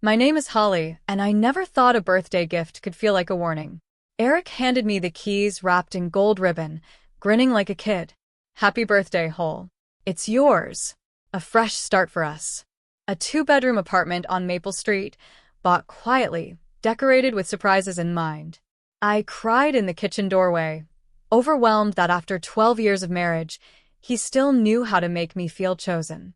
My name is Holly, and I never thought a birthday gift could feel like a warning. Eric handed me the keys wrapped in gold ribbon, grinning like a kid. Happy birthday, Hole. It's yours. A fresh start for us. A two-bedroom apartment on Maple Street, bought quietly, decorated with surprises in mind. I cried in the kitchen doorway, overwhelmed that after 12 years of marriage, he still knew how to make me feel chosen.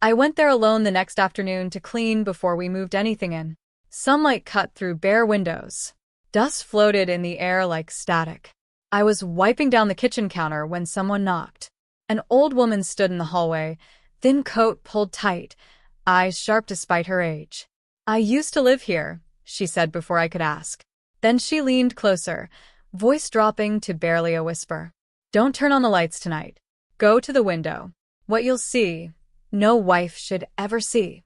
I went there alone the next afternoon to clean before we moved anything in. Sunlight cut through bare windows. Dust floated in the air like static. I was wiping down the kitchen counter when someone knocked. An old woman stood in the hallway, thin coat pulled tight, eyes sharp despite her age. "I used to live here," she said before I could ask. Then she leaned closer, voice dropping to barely a whisper. "Don't turn on the lights tonight. Go to the window. What you'll see, no wife should ever see."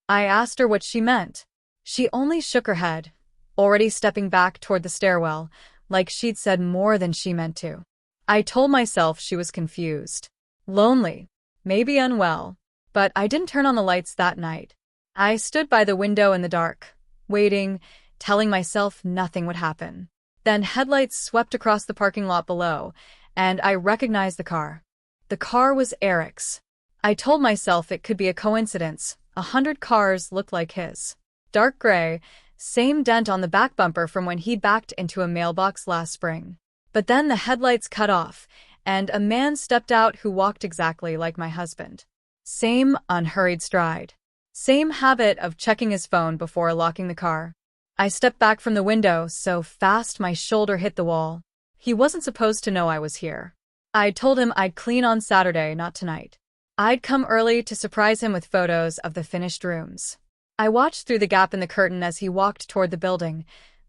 I asked her what she meant. She only shook her head, already stepping back toward the stairwell, like she'd said more than she meant to. I told myself she was confused, lonely, maybe unwell, but I didn't turn on the lights that night. I stood by the window in the dark, waiting, telling myself nothing would happen. Then headlights swept across the parking lot below, and I recognized the car. The car was Eric's. I told myself it could be a coincidence. 100 cars looked like his. Dark gray, same dent on the back bumper from when he backed into a mailbox last spring. But then the headlights cut off, and a man stepped out who walked exactly like my husband. Same unhurried stride. Same habit of checking his phone before locking the car. I stepped back from the window so fast my shoulder hit the wall. He wasn't supposed to know I was here. I told him I'd clean on Saturday, not tonight. I'd come early to surprise him with photos of the finished rooms. I watched through the gap in the curtain as he walked toward the building,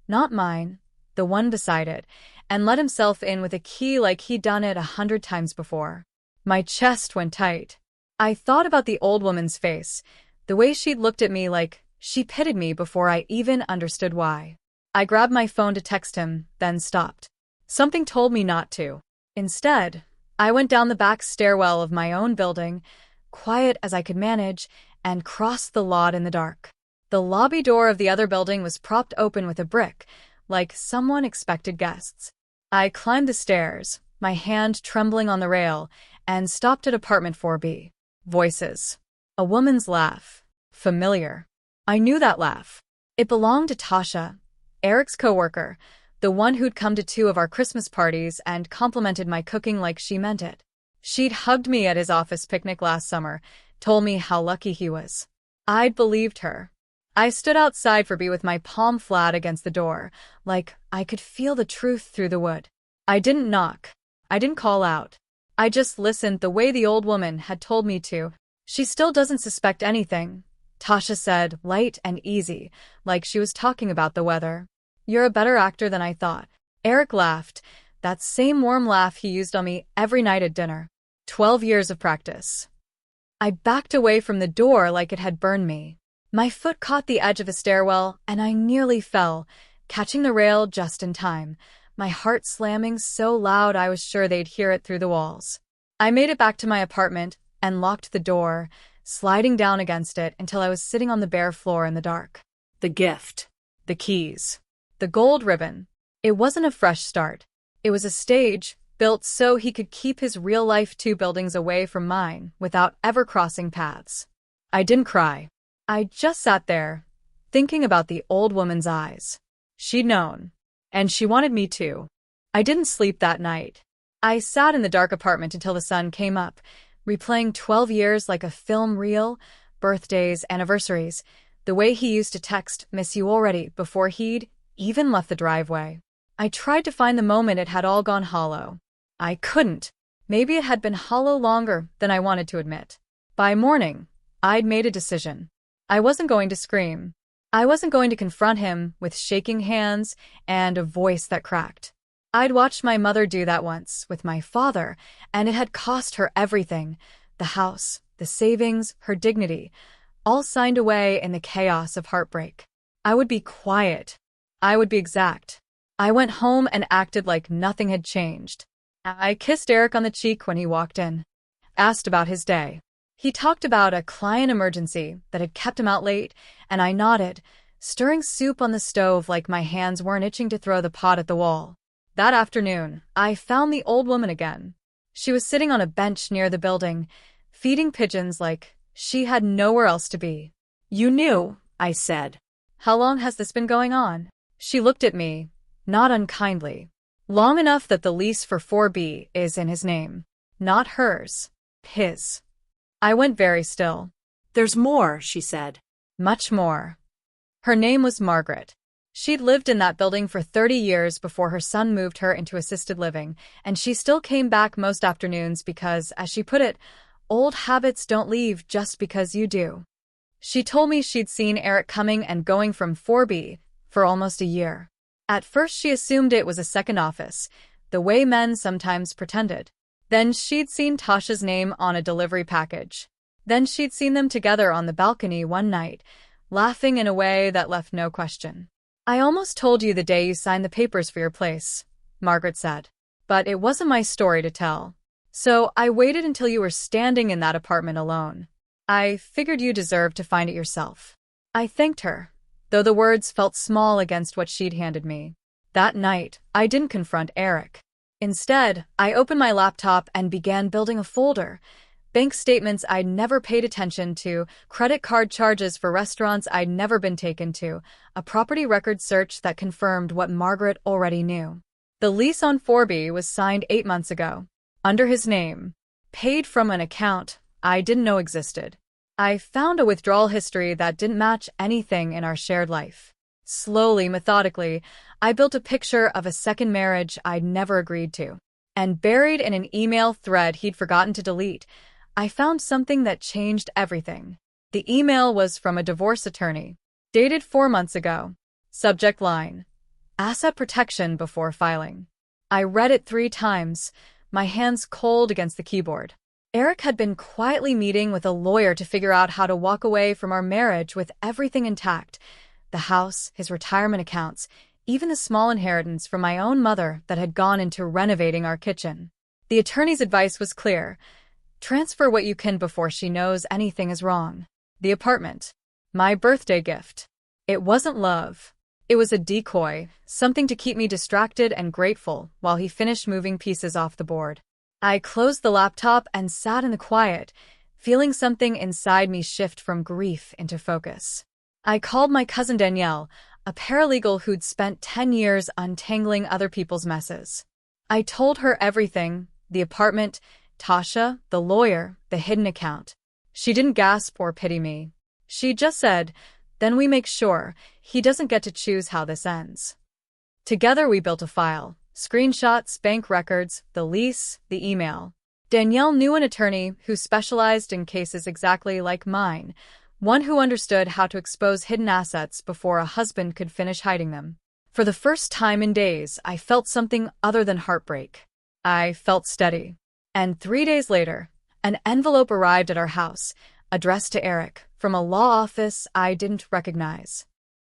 not mine, the one beside it, and let himself in with a key like he'd done it 100 times before. My chest went tight. I thought about the old woman's face, the way she'd looked at me like she pitied me before I even understood why. I grabbed my phone to text him, then stopped. Something told me not to. Instead, I went down the back stairwell of my own building, quiet as I could manage, and crossed the lot in the dark. The lobby door of the other building was propped open with a brick, like someone expected guests. I climbed the stairs, my hand trembling on the rail, and stopped at apartment 4B. Voices. A woman's laugh. Familiar. I knew that laugh. It belonged to Tasha, Eric's coworker, the one who'd come to 2 of our Christmas parties and complimented my cooking like she meant it. She'd hugged me at his office picnic last summer, told me how lucky he was. I'd believed her. I stood outside for B with my palm flat against the door, like I could feel the truth through the wood. I didn't knock. I didn't call out. I just listened the way the old woman had told me to. "She still doesn't suspect anything," Tasha said, light and easy, like she was talking about the weather. "You're a better actor than I thought." Eric laughed, that same warm laugh he used on me every night at dinner. 12 years of practice. I backed away from the door like it had burned me. My foot caught the edge of a stairwell, and I nearly fell, catching the rail just in time, my heart slamming so loud I was sure they'd hear it through the walls. I made it back to my apartment and locked the door, sliding down against it until I was sitting on the bare floor in the dark. The gift. The keys. The gold ribbon. It wasn't a fresh start. It was a stage, built so he could keep his real-life 2 buildings away from mine without ever crossing paths. I didn't cry. I just sat there, thinking about the old woman's eyes. She'd known. And she wanted me to. I didn't sleep that night. I sat in the dark apartment until the sun came up, replaying 12 years like a film reel, birthdays, anniversaries, the way he used to text, "Miss you already," before he'd even left the driveway. I tried to find the moment it had all gone hollow. I couldn't. Maybe it had been hollow longer than I wanted to admit. By morning, I'd made a decision. I wasn't going to scream. I wasn't going to confront him with shaking hands and a voice that cracked. I'd watched my mother do that once with my father, and it had cost her everything. The house, the savings, her dignity, all signed away in the chaos of heartbreak. I would be quiet. I would be exact. I went home and acted like nothing had changed. I kissed Eric on the cheek when he walked in, asked about his day. He talked about a client emergency that had kept him out late, and I nodded, stirring soup on the stove like my hands weren't itching to throw the pot at the wall. That afternoon, I found the old woman again. She was sitting on a bench near the building, feeding pigeons like she had nowhere else to be. "You knew," I said. "How long has this been going on?" She looked at me, not unkindly. "Long enough that the lease for 4B is in his name. Not hers. His." I went very still. "There's more," she said. Much more. Her name was Margaret. She'd lived in that building for 30 years before her son moved her into assisted living, and she still came back most afternoons because, as she put it, old habits don't leave just because you do. She told me she'd seen Eric coming and going from 4B for almost a year. At first she assumed it was a second office, the way men sometimes pretended. Then she'd seen Tasha's name on a delivery package. Then she'd seen them together on the balcony one night, laughing in a way that left no question. "I almost told you the day you signed the papers for your place," Margaret said. "But it wasn't my story to tell. So I waited until you were standing in that apartment alone. I figured you deserved to find it yourself." I thanked her, though the words felt small against what she'd handed me. That night, I didn't confront Eric. Instead, I opened my laptop and began building a folder. Bank statements I'd never paid attention to, credit card charges for restaurants I'd never been taken to, a property record search that confirmed what Margaret already knew. The lease on 4B was signed 8 months ago, under his name, paid from an account I didn't know existed. I found a withdrawal history that didn't match anything in our shared life. Slowly, methodically, I built a picture of a second marriage I'd never agreed to. And buried in an email thread he'd forgotten to delete, I found something that changed everything. The email was from a divorce attorney, dated 4 months ago. Subject line: asset protection before filing. I read it 3 times, my hands cold against the keyboard. Eric had been quietly meeting with a lawyer to figure out how to walk away from our marriage with everything intact. The house, his retirement accounts, even the small inheritance from my own mother that had gone into renovating our kitchen. The attorney's advice was clear: transfer what you can before she knows anything is wrong. The apartment. My birthday gift. It wasn't love. It was a decoy, something to keep me distracted and grateful while he finished moving pieces off the board. I closed the laptop and sat in the quiet, feeling something inside me shift from grief into focus. I called my cousin Danielle, a paralegal who'd spent 10 years untangling other people's messes. I told her everything: the apartment, Tasha, the lawyer, the hidden account. She didn't gasp or pity me. She just said, "Then we make sure he doesn't get to choose how this ends." Together we built a file: screenshots, bank records, the lease, the email. Danielle knew an attorney who specialized in cases exactly like mine, one who understood how to expose hidden assets before a husband could finish hiding them. For the first time in days, I felt something other than heartbreak. I felt steady. And 3 days later, an envelope arrived at our house, addressed to Eric, from a law office I didn't recognize.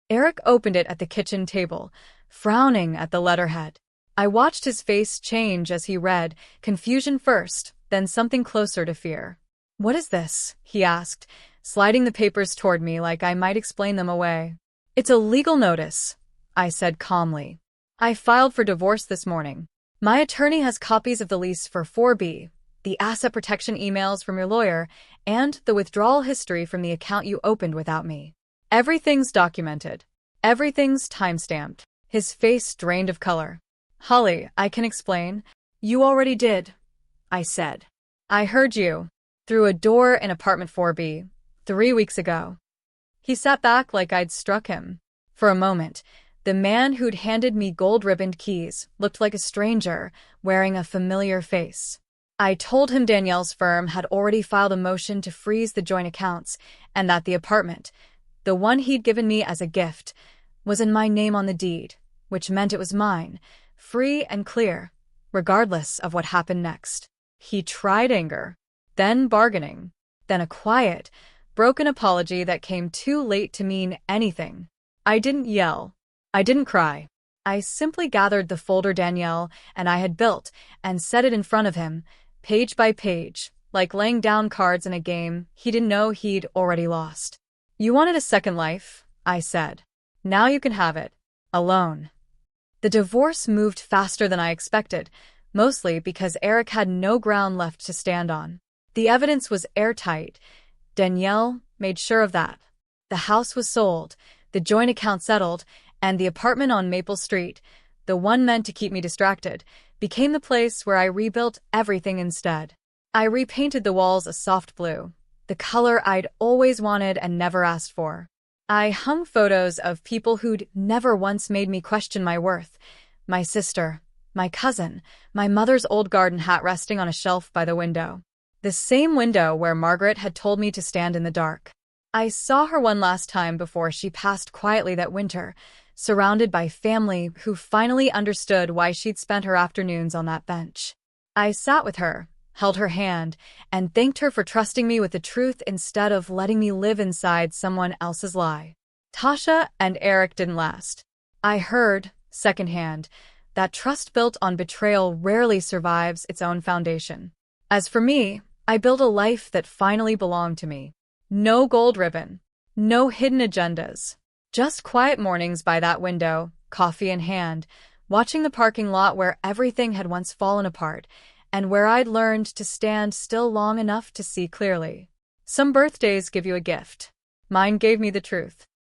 Eric opened it at the kitchen table, frowning at the letterhead. I watched his face change as he read, confusion first, then something closer to fear. "What is this?" he asked, sliding the papers toward me like I might explain them away. "It's a legal notice," I said calmly. "I filed for divorce this morning. My attorney has copies of the lease for 4B, the asset protection emails from your lawyer, and the withdrawal history from the account you opened without me. Everything's documented. Everything's timestamped." His face drained of color. "Holly, I can explain." "You already did," I said. "I heard you. Through a door in apartment 4B. 3 weeks ago." He sat back like I'd struck him. For a moment, the man who'd handed me gold-ribboned keys looked like a stranger, wearing a familiar face. I told him Danielle's firm had already filed a motion to freeze the joint accounts, and that the apartment, the one he'd given me as a gift, was in my name on the deed, which meant it was mine, free and clear, regardless of what happened next. He tried anger, then bargaining, then a quiet, broken apology that came too late to mean anything. I didn't yell. I didn't cry. I simply gathered the folder Danielle and I had built and set it in front of him, page by page, like laying down cards in a game he didn't know he'd already lost. "You wanted a second life," I said. "Now you can have it. Alone." The divorce moved faster than I expected, mostly because Eric had no ground left to stand on. The evidence was airtight. Danielle made sure of that. The house was sold, the joint account settled, and the apartment on Maple Street, the one meant to keep me distracted, became the place where I rebuilt everything instead. I repainted the walls a soft blue, the color I'd always wanted and never asked for. I hung photos of people who'd never once made me question my worth. My sister, my cousin, my mother's old garden hat resting on a shelf by the window. The same window where Margaret had told me to stand in the dark. I saw her one last time before she passed quietly that winter, surrounded by family who finally understood why she'd spent her afternoons on that bench. I sat with her, held her hand, and thanked her for trusting me with the truth instead of letting me live inside someone else's lie. Tasha and Eric didn't last. I heard, secondhand, that trust built on betrayal rarely survives its own foundation. As for me, I built a life that finally belonged to me. No gold ribbon, no hidden agendas. Just quiet mornings by that window, coffee in hand, watching the parking lot where everything had once fallen apart, and where I'd learned to stand still long enough to see clearly. Some birthdays give you a gift. Mine gave me the truth.